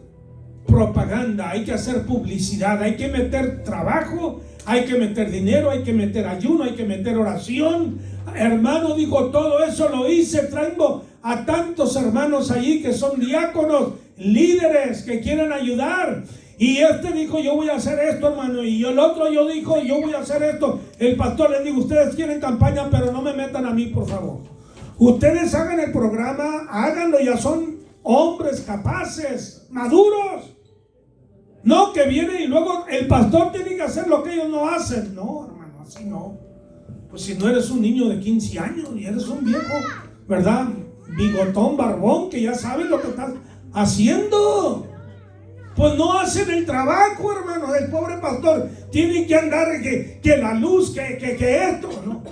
propaganda, hay que hacer publicidad, hay que meter trabajo, hay que meter dinero, hay que meter ayuno, hay que meter oración. Hermano, dijo, todo eso lo hice. Traigo a tantos hermanos allí que son diáconos, líderes que quieren ayudar. Y este dijo: yo voy a hacer esto, hermano. Y el otro dijo: yo voy a hacer esto. El pastor le dijo: ustedes quieren campaña, pero no me metan a mí, por favor. Ustedes hagan el programa, háganlo, ya son hombres capaces, maduros. No, que vienen y luego el pastor tiene que hacer lo que ellos no hacen. No, hermano, así no. Pues si no eres un niño de 15 años y eres un viejo, ¿verdad?, bigotón, barbón, que ya sabes lo que estás haciendo, pues no hacen el trabajo, hermano. El pobre pastor tiene que andar que la luz, que esto, ¿no?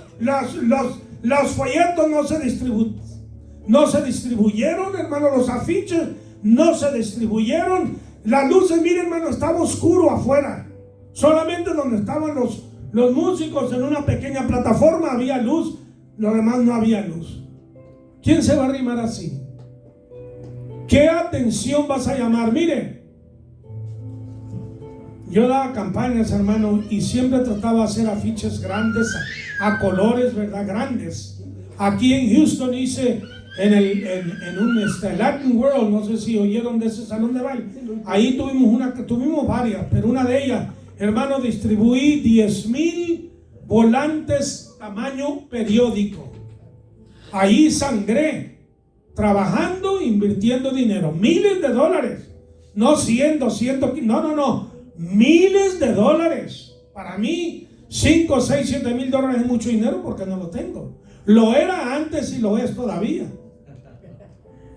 Los folletos no se distribuyeron, hermano. Los afiches no se distribuyeron. Las luces, miren, hermano, estaba oscuro afuera. Solamente donde estaban los músicos en una pequeña plataforma había luz. Lo demás no había luz. ¿Quién se va a arrimar así? ¿Qué atención vas a llamar? Mire, yo daba campañas, hermano, y siempre trataba de hacer afiches grandes, a colores, ¿verdad?, grandes. Aquí en Houston hice en un Latin World, no sé si oyeron de ese salón de baile. Ahí tuvimos varias, pero una de ellas hermano, distribuí 10,000 volantes tamaño periódico. Ahí sangré, trabajando, invirtiendo dinero, miles de dólares, no 100, 200, no, miles de dólares. Para mí, 5, 6, 7 mil dólares es mucho dinero porque no lo tengo. Lo era antes y lo es todavía.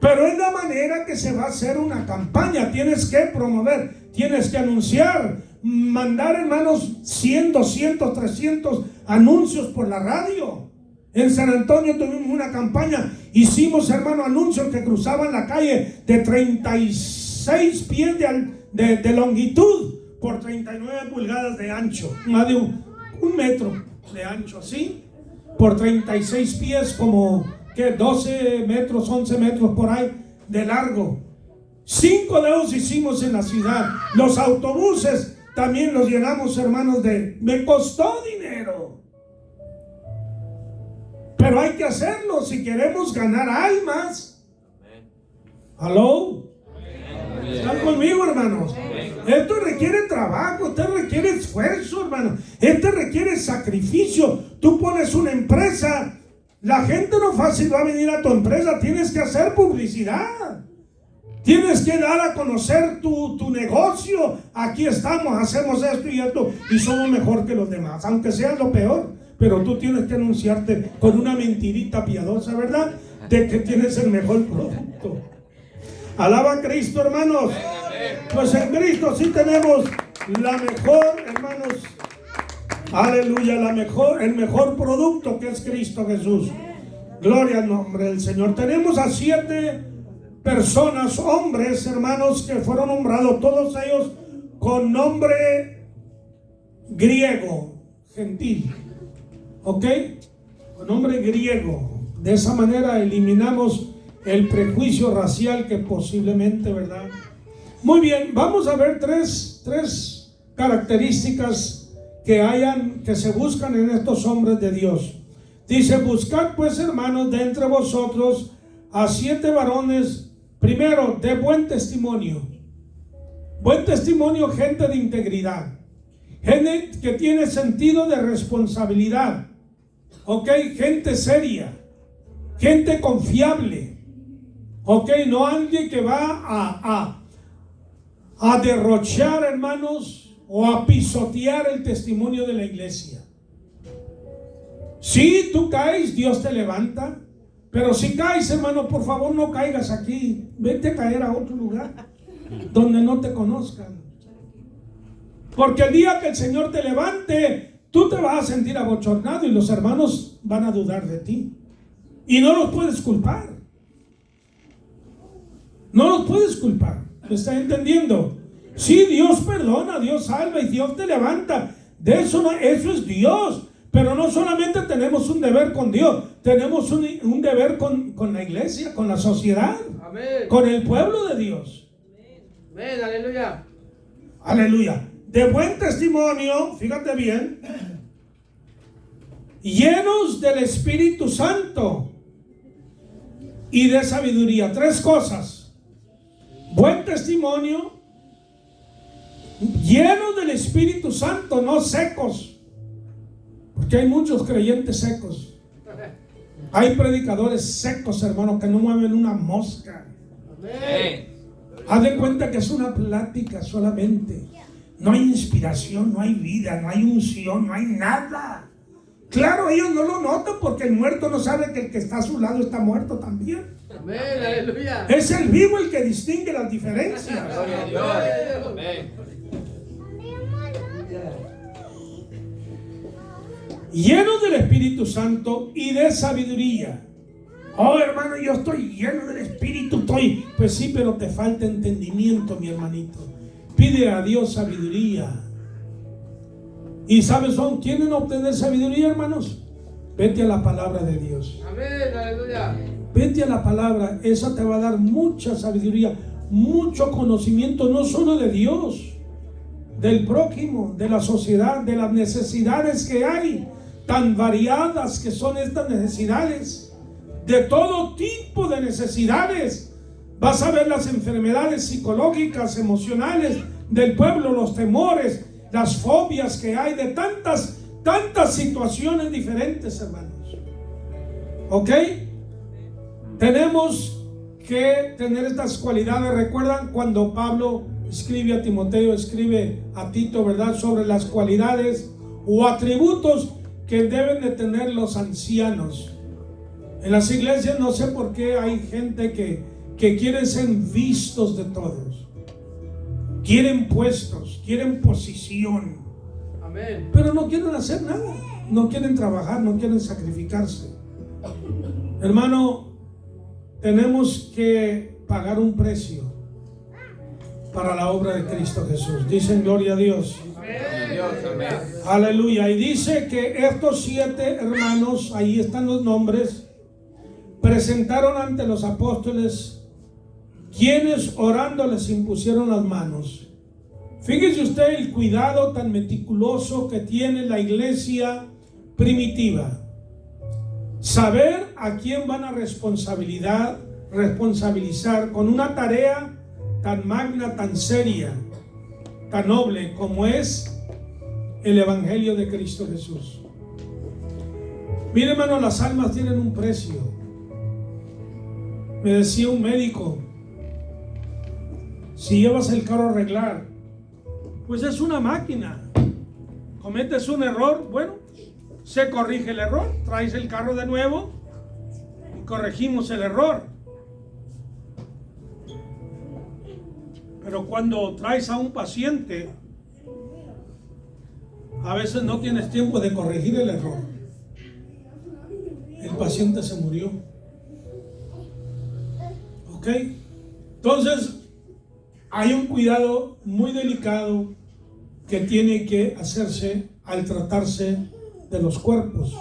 Pero es la manera que se va a hacer una campaña. Tienes que promover, tienes que anunciar, mandar, hermanos, 100, 200, 300 anuncios por la radio. En San Antonio tuvimos una campaña, hicimos, hermano, anuncios que cruzaban la calle de 36 pies de longitud por 39 pulgadas de ancho, más de un metro de ancho, así, por 36 pies, como que 12 metros, 11 metros por ahí de largo. 5 de ellos hicimos en la ciudad. Los autobuses también los llenamos, hermanos, me costó dinero, pero hay que hacerlo si queremos ganar almas. ¿Aló? ¿Están conmigo, hermanos? Esto requiere trabajo, esto requiere esfuerzo, hermano. Esto requiere sacrificio. Tú pones una empresa, la gente no fácil va a venir a tu empresa. Tienes que hacer publicidad. Tienes que dar a conocer tu negocio. Aquí estamos, hacemos esto y esto y somos mejor que los demás, aunque sea lo peor. Pero tú tienes que anunciarte con una mentirita piadosa, ¿verdad? De que tienes el mejor producto. Alaba a Cristo, hermanos. Pues en Cristo sí tenemos la mejor, hermanos. Aleluya, el mejor producto que es Cristo Jesús. Gloria al nombre del Señor. Tenemos a 7 personas, hombres, hermanos, que fueron nombrados, todos ellos con nombre griego, gentil. ¿Ok? Con nombre griego. De esa manera eliminamos el prejuicio racial que posiblemente, ¿verdad? Muy bien, vamos a ver tres características que se buscan en estos hombres de Dios. Dice: buscad pues, hermanos, de entre vosotros a 7 varones, primero, de buen testimonio. Buen testimonio, gente de integridad, gente que tiene sentido de responsabilidad, ok, gente seria, gente confiable, ok, no alguien que va a derrochar, hermanos, o a pisotear el testimonio de la iglesia. Si tú caes, Dios te levanta, pero si caes, hermano, por favor no caigas aquí, vete a caer a otro lugar donde no te conozcan, porque el día que el Señor te levante, tú te vas a sentir abochornado y los hermanos van a dudar de ti y no los puedes culpar. No los puedes culpar. ¿Me está entendiendo? Sí, Dios perdona, Dios salva y Dios te levanta. De eso no, eso es Dios. Pero no solamente tenemos un deber con Dios, tenemos un deber con la iglesia, con la sociedad, amén, con el pueblo de Dios. Amén, aleluya. Aleluya. De buen testimonio, fíjate bien, llenos del Espíritu Santo y de sabiduría. 3 cosas: buen testimonio, llenos del Espíritu Santo, no secos, porque hay muchos creyentes secos. Hay predicadores secos, hermanos, que no mueven una mosca. Amén. Haz de cuenta que es una plática solamente. No hay inspiración, no hay vida, no hay unción, no hay nada. Claro, ellos no lo notan porque el muerto no sabe que el que está a su lado está muerto también. Amén, aleluya. Es el vivo el que distingue las diferencias. Gloria a Dios. Amén. Llenos del Espíritu Santo y de sabiduría. Oh, hermano, yo estoy lleno del Espíritu, pues sí, pero te falta entendimiento, mi hermanito. Pide a Dios sabiduría. ¿Y sabes quiénes obtener sabiduría, hermanos? Vete a la palabra de Dios. Amén, aleluya. Vete a la palabra, esa te va a dar mucha sabiduría, mucho conocimiento, no solo de Dios, del prójimo, de la sociedad, de las necesidades que hay, tan variadas que son estas necesidades, de todo tipo de necesidades. Vas a ver las enfermedades psicológicas, emocionales del pueblo, los temores, las fobias que hay, de tantas situaciones diferentes, hermanos. ¿Ok? Tenemos que tener estas cualidades. ¿Recuerdan cuando Pablo escribe a Timoteo, escribe a Tito, ¿verdad?, sobre las cualidades o atributos que deben de tener los ancianos? En las iglesias no sé por qué hay gente que quiere ser vistos de todos, quieren puestos, quieren posición, Amén. pero no quieren hacer nada, no quieren trabajar, no quieren sacrificarse. Hermano, tenemos que pagar un precio para la obra de Cristo Jesús. Dicen gloria a Dios. Amén. Aleluya. Y dice que estos 7 hermanos, ahí están los nombres, presentaron ante los apóstoles, quienes orando les impusieron las manos. Fíjese usted el cuidado tan meticuloso que tiene la iglesia primitiva. Saber a quién van a responsabilizar con una tarea tan magna, tan seria, tan noble como es el Evangelio de Cristo Jesús. Mire, hermano, las almas tienen un precio. Me decía un médico, si llevas el carro a arreglar, pues es una máquina. Cometes un error, bueno, se corrige el error, traes el carro de nuevo y corregimos el error. Pero cuando traes a un paciente, a veces no tienes tiempo de corregir el error. El paciente se murió. ¿Ok? Entonces, hay un cuidado muy delicado que tiene que hacerse al tratarse de los cuerpos.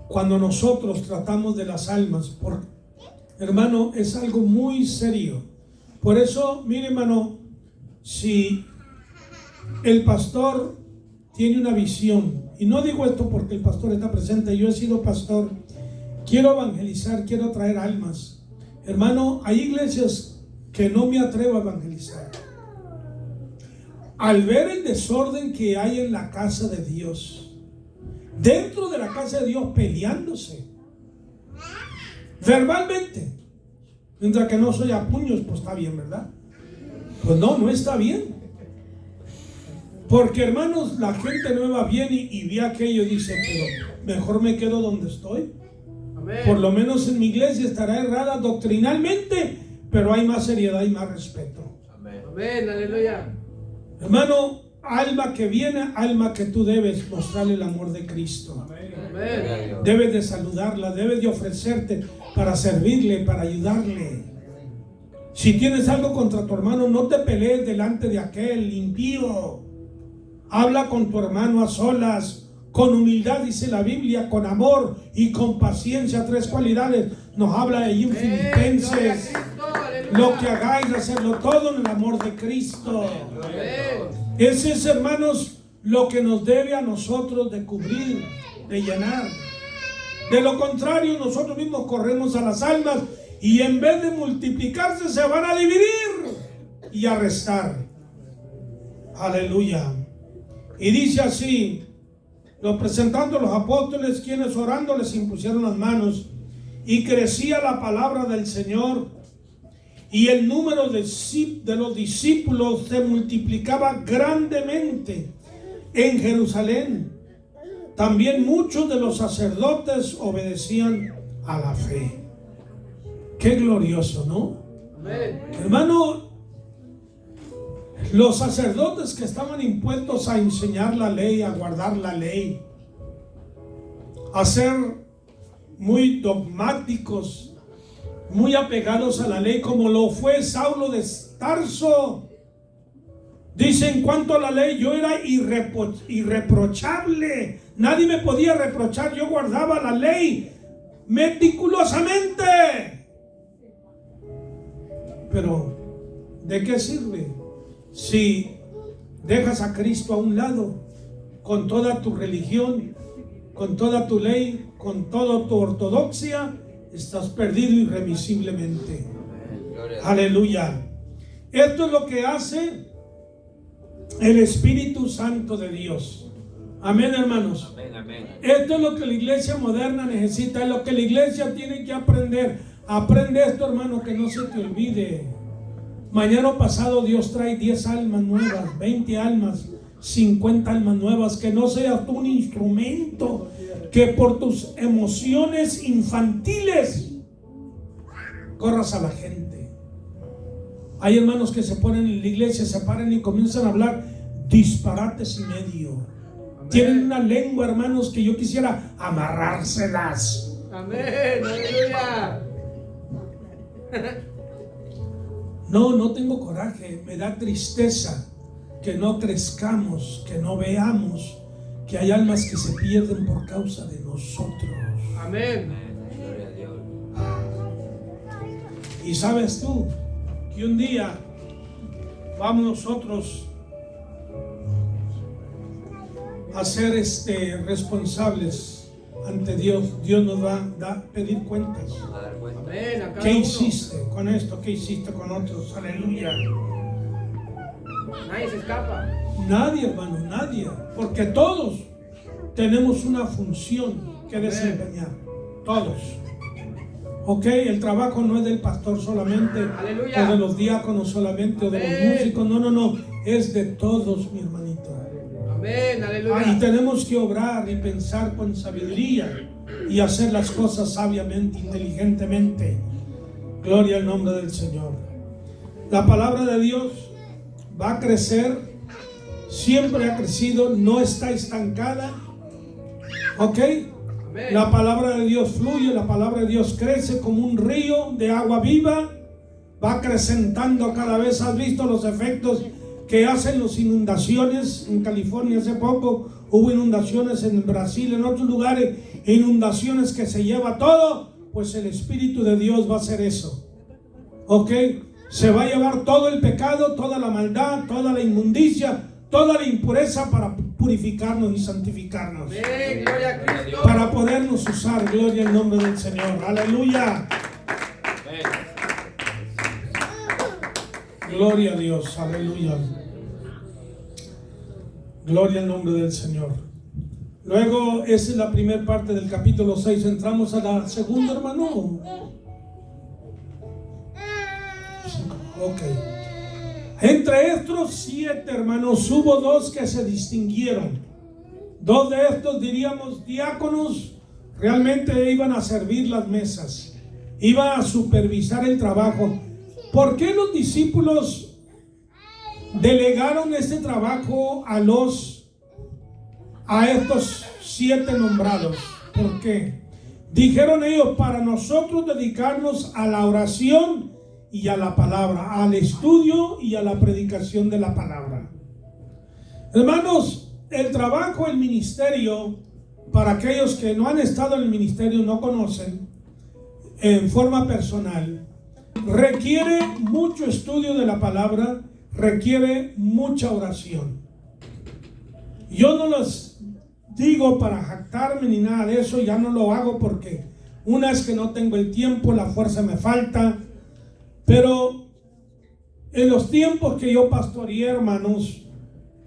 Cuando nosotros tratamos de las almas, hermano, es algo muy serio. Por eso, mire, hermano, si el pastor tiene una visión, y no digo esto porque el pastor está presente, yo he sido pastor, quiero evangelizar, quiero traer almas. Hermano, hay iglesias que no me atrevo a evangelizar. Al ver el desorden que hay en la casa de Dios, dentro de la casa de Dios peleándose, verbalmente, mientras que no soy a puños, pues está bien, ¿verdad? Pues no está bien. Porque, hermanos, la gente no va bien y ve aquello y dice, pero mejor me quedo donde estoy. Amén. Por lo menos en mi iglesia estará errada doctrinalmente, pero hay más seriedad y más respeto. Amén. Amén, aleluya. Hermano, alma que viene, alma que tú debes mostrarle el amor de Cristo. Amén. Debes de saludarla, debes de ofrecerte para servirle, para ayudarle. Si tienes algo contra tu hermano, no te pelees delante de aquel impío. Habla con tu hermano a solas, con humildad, dice la Biblia, con amor y con paciencia, 3 cualidades. Nos habla ahí en Filipenses. Lo que hagáis, hacerlo todo en el amor de Cristo. Ese es, hermanos, lo que nos debe a nosotros de cubrir, de llenar. De lo contrario, nosotros mismos corremos a las almas y en vez de multiplicarse se van a dividir y a restar. Aleluya. Y dice así, lo presentando los apóstoles, quienes orando les impusieron las manos, y crecía la palabra del Señor, y el número de los discípulos se multiplicaba grandemente en Jerusalén. También muchos de los sacerdotes obedecían a la fe. Qué glorioso, ¿no? Amén. Hermano, los sacerdotes que estaban impuestos a enseñar la ley, a guardar la ley, a ser muy dogmáticos, muy apegados a la ley, como lo fue Saulo de Tarso. Dice, en cuanto a la ley, yo era irreprochable. Nadie me podía reprochar. Yo guardaba la ley meticulosamente. Pero, ¿de qué sirve si dejas a Cristo a un lado con toda tu religión, con toda tu ley, con toda tu ortodoxia? Estás perdido irremisiblemente. Aleluya. Esto es lo que hace el Espíritu Santo de Dios. Amén, hermanos. Amén, amén. Esto es lo que la iglesia moderna necesita, es lo que la iglesia tiene que aprender. Aprende esto, hermano, que no se te olvide. Mañana o pasado Dios trae 10 almas nuevas, 20 almas, 50 almas nuevas. Que no seas tú un instrumento que por tus emociones infantiles corras a la gente. Hay hermanos que se ponen en la iglesia, se paran y comienzan a hablar disparates y medio. Amén. Tienen una lengua, hermanos, que yo quisiera amarrárselas. Amén, aleluya. No tengo coraje, me da tristeza que no crezcamos, que no veamos que hay almas que se pierden por causa de nosotros. Amén. Gloria a Dios. Y sabes tú que un día vamos nosotros a ser responsables ante Dios. Dios nos va a pedir cuentas. A dar cuenta. Amén. A cada ¿Qué uno. hiciste con esto? ¿Qué hiciste con otros? Aleluya. Nadie se escapa. Nadie, hermano, nadie. Porque todos tenemos una función que desempeñar. Todos. Ok, el trabajo no es del pastor solamente, Aleluya. o de los diáconos solamente, o de los Amén. músicos. No. Es de todos, mi hermanito. Amén, aleluya. Y tenemos que obrar y pensar con sabiduría y hacer las cosas sabiamente, inteligentemente. Gloria al nombre del Señor. La palabra de Dios va a crecer, siempre ha crecido, no está estancada. ¿Ok? Amén. La palabra de Dios fluye, la palabra de Dios crece como un río de agua viva, va acrecentando cada vez. ¿Has visto los efectos que hacen las inundaciones? En California hace poco hubo inundaciones, en Brasil, en otros lugares, inundaciones que se lleva todo. Pues el Espíritu de Dios va a hacer eso. ¿Ok? Se va a llevar todo el pecado, toda la maldad, toda la inmundicia, toda la impureza para purificarnos y santificarnos. Amén, gloria a Cristo. Para podernos usar. Gloria al nombre del Señor. Aleluya. Amén. Gloria a Dios. Aleluya. Gloria al nombre del Señor. Luego, esa es la primera parte del capítulo 6. Entramos a la segunda, hermano. Ok. Entre estos 7 hermanos hubo 2 que se distinguieron. 2 de estos, diríamos, diáconos, realmente iban a servir las mesas, iban a supervisar el trabajo. ¿Por qué los discípulos delegaron este trabajo a estos 7 nombrados? ¿Por qué? Dijeron ellos: para nosotros dedicarnos a la oración y a la palabra, al estudio y a la predicación de la palabra. Hermanos, el trabajo, el ministerio, para aquellos que no han estado en el ministerio, no conocen en forma personal, requiere mucho estudio de la palabra, requiere mucha oración. Yo no los digo para jactarme ni nada de eso, ya no lo hago porque una es que no tengo el tiempo, la fuerza me falta. Pero en los tiempos que yo pastoreé, hermanos,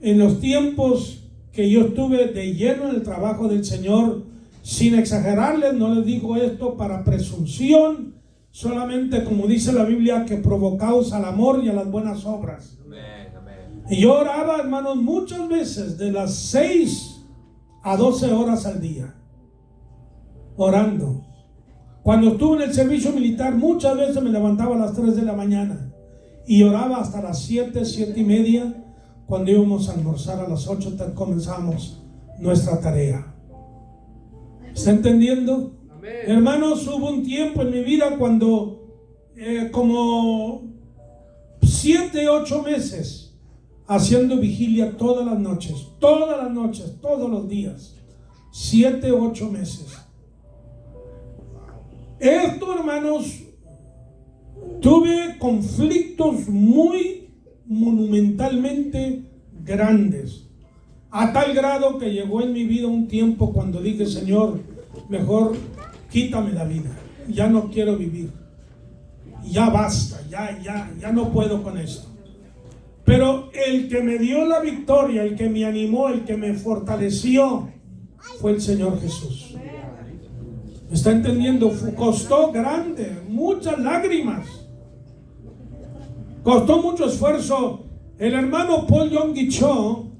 en los tiempos que yo estuve de lleno en el trabajo del Señor, sin exagerarles, no les digo esto para presunción, solamente como dice la Biblia, que provocaos al amor y a las buenas obras. Amén, amén. Y yo oraba, hermanos, muchas veces de las 6 a 12 horas al día, orando. Cuando estuve en el servicio militar, muchas veces me levantaba a las 3 de la mañana y oraba hasta las 7, 7 y media. Cuando íbamos a almorzar a las 8, comenzamos nuestra tarea. ¿Está entendiendo? Amén. Hermanos, hubo un tiempo en mi vida cuando como 7, 8 meses haciendo vigilia todas las noches, todos los días, 7, 8 meses. Esto, hermanos, tuve conflictos muy monumentalmente grandes, a tal grado que llegó en mi vida un tiempo cuando dije: Señor, mejor quítame la vida, ya no quiero vivir, ya basta, ya no puedo con esto. Pero el que me dio la victoria, el que me animó, el que me fortaleció, fue el Señor Jesús. ¿Me está entendiendo? Costó grande, muchas lágrimas. Costó mucho esfuerzo. El hermano Paul Yonggi Cho,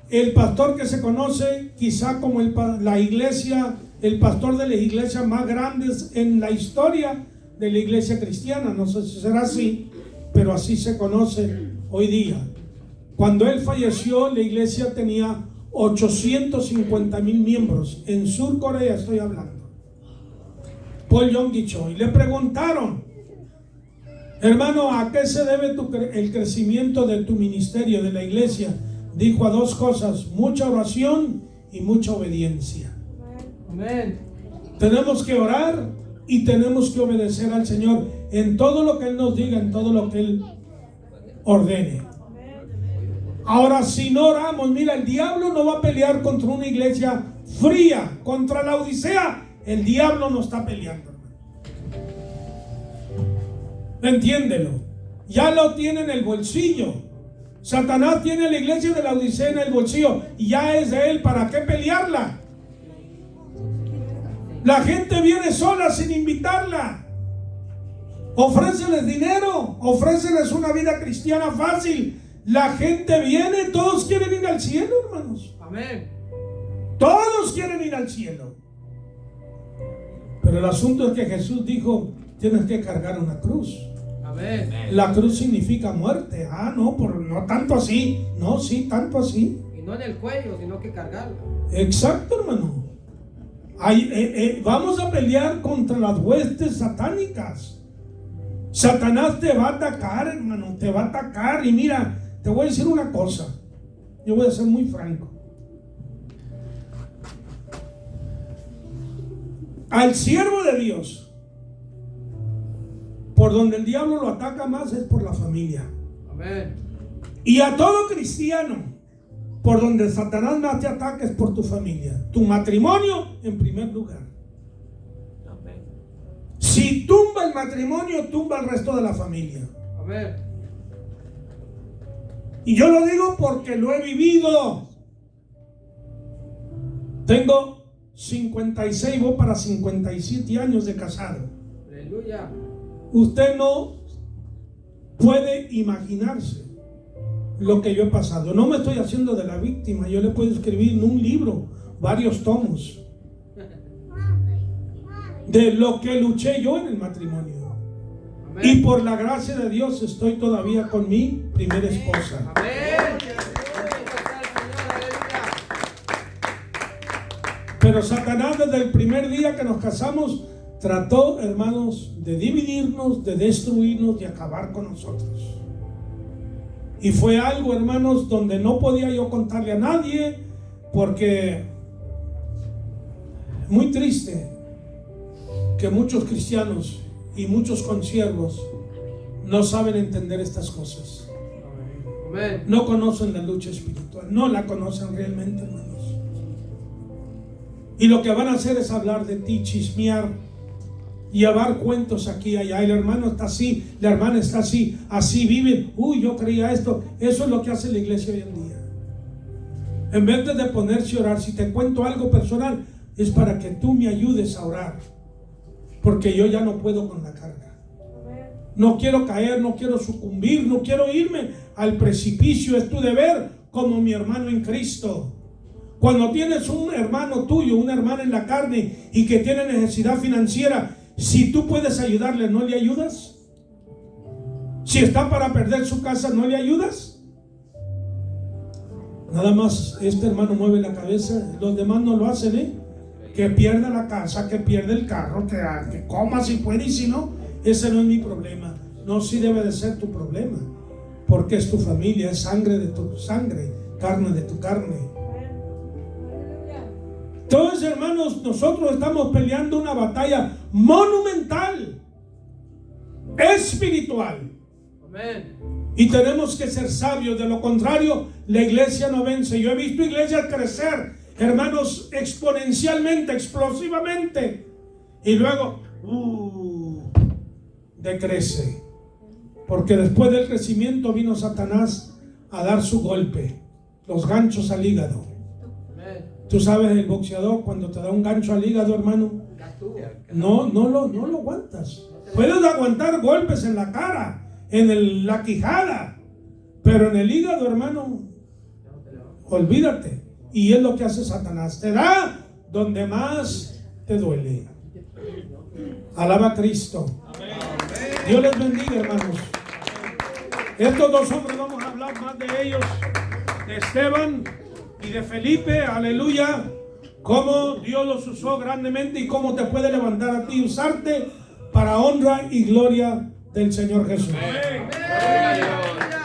el pastor que se conoce quizá como el pastor de las iglesias más grandes en la historia de la iglesia cristiana, no sé si será así, pero así se conoce hoy día. Cuando él falleció, la iglesia tenía 850,000 miembros. En Sur Corea estoy hablando. Paul Yonggi Cho. Y le preguntaron, hermano, ¿a qué se debe el crecimiento de tu ministerio, de la iglesia? Dijo a dos cosas: mucha oración y mucha obediencia. Amén. Tenemos que orar y tenemos que obedecer al Señor en todo lo que Él nos diga, en todo lo que Él ordene. Ahora, si no oramos, mira, el diablo no va a pelear contra una iglesia fría, contra la Odisea. El diablo no está peleando, hermano. Entiéndelo. Ya lo tiene en el bolsillo. Satanás tiene la iglesia de la Odisea en el bolsillo y ya es de él. ¿Para qué pelearla? La gente viene sola sin invitarla. Ofréceles dinero, ofréceles una vida cristiana fácil. La gente viene, todos quieren ir al cielo, hermanos. Amén. Todos quieren ir al cielo. Pero el asunto es que Jesús dijo: tienes que cargar una cruz. Amén. La cruz significa muerte. No, no tanto así. No, sí, tanto así. Y no en el cuello, sino que cargarla. Exacto, hermano. Vamos a pelear contra las huestes satánicas. Satanás te va a atacar, hermano. Te va a atacar. Y mira, te voy a decir una cosa. Yo voy a ser muy franco. Al siervo de Dios, por donde el diablo lo ataca más es por la familia. Amén. Y a todo cristiano, por donde Satanás más te ataca es por tu familia. Tu matrimonio en primer lugar. Amén. Si tumba el matrimonio, tumba el resto de la familia. Amén. Y yo lo digo porque lo he vivido. Tengo 56, voy para 57 años de casado. Aleluya. Usted no puede imaginarse lo que yo he pasado. No me estoy haciendo de la víctima. Yo le puedo escribir en un libro varios tomos de lo que luché yo en el matrimonio. Amén. Y por la gracia de Dios estoy todavía con mi primera esposa. Amén. Pero Satanás desde el primer día que nos casamos trató, hermanos, de dividirnos, de destruirnos, de acabar con nosotros. Y fue algo, hermanos, donde no podía yo contarle a nadie, porque muy triste que muchos cristianos y muchos consiervos no saben entender estas cosas. Amén. No conocen la lucha espiritual, no la conocen realmente, hermanos. Y lo que van a hacer es hablar de ti, chismear y llevar cuentos aquí y allá. El hermano está así, la hermana está así, así viven. Yo creía esto. Eso es lo que hace la iglesia hoy en día. En vez de ponerse a orar, si te cuento algo personal, es para que tú me ayudes a orar, porque yo ya no puedo con la carga. No quiero caer, no quiero sucumbir, no quiero irme al precipicio. Es tu deber como mi hermano en Cristo. Cuando tienes un hermano tuyo, una hermana en la carne y que tiene necesidad financiera, si tú puedes ayudarle, ¿no le ayudas? Si está para perder su casa, ¿no le ayudas? Nada más este hermano mueve la cabeza, los demás no lo hacen, que pierda la casa, que pierda el carro, que coma si puede, y si no, ese no es mi problema. No, sí debe de ser tu problema, porque es tu familia, es sangre de tu sangre, carne de tu carne. Entonces, hermanos, nosotros estamos peleando una batalla monumental, espiritual. Amén. Y tenemos que ser sabios, de lo contrario, la iglesia no vence. Yo he visto iglesias crecer, hermanos, exponencialmente, explosivamente, y luego decrece, porque después del crecimiento vino Satanás a dar su golpe, los ganchos al hígado. Amén. Tú sabes, el boxeador cuando te da un gancho al hígado, hermano, Ya estuvo. no lo aguantas. Puedes aguantar golpes en la cara, en la quijada, pero en el hígado, hermano, Ya no te levantas. olvídate. Y es lo que hace Satanás, te da donde más te duele. Alaba a Cristo. Dios les bendiga, hermanos. Estos dos hombres vamos a hablar más de ellos, de Esteban y de Felipe, aleluya, cómo Dios los usó grandemente y cómo te puede levantar a ti y usarte para honra y gloria del Señor Jesús. Amén.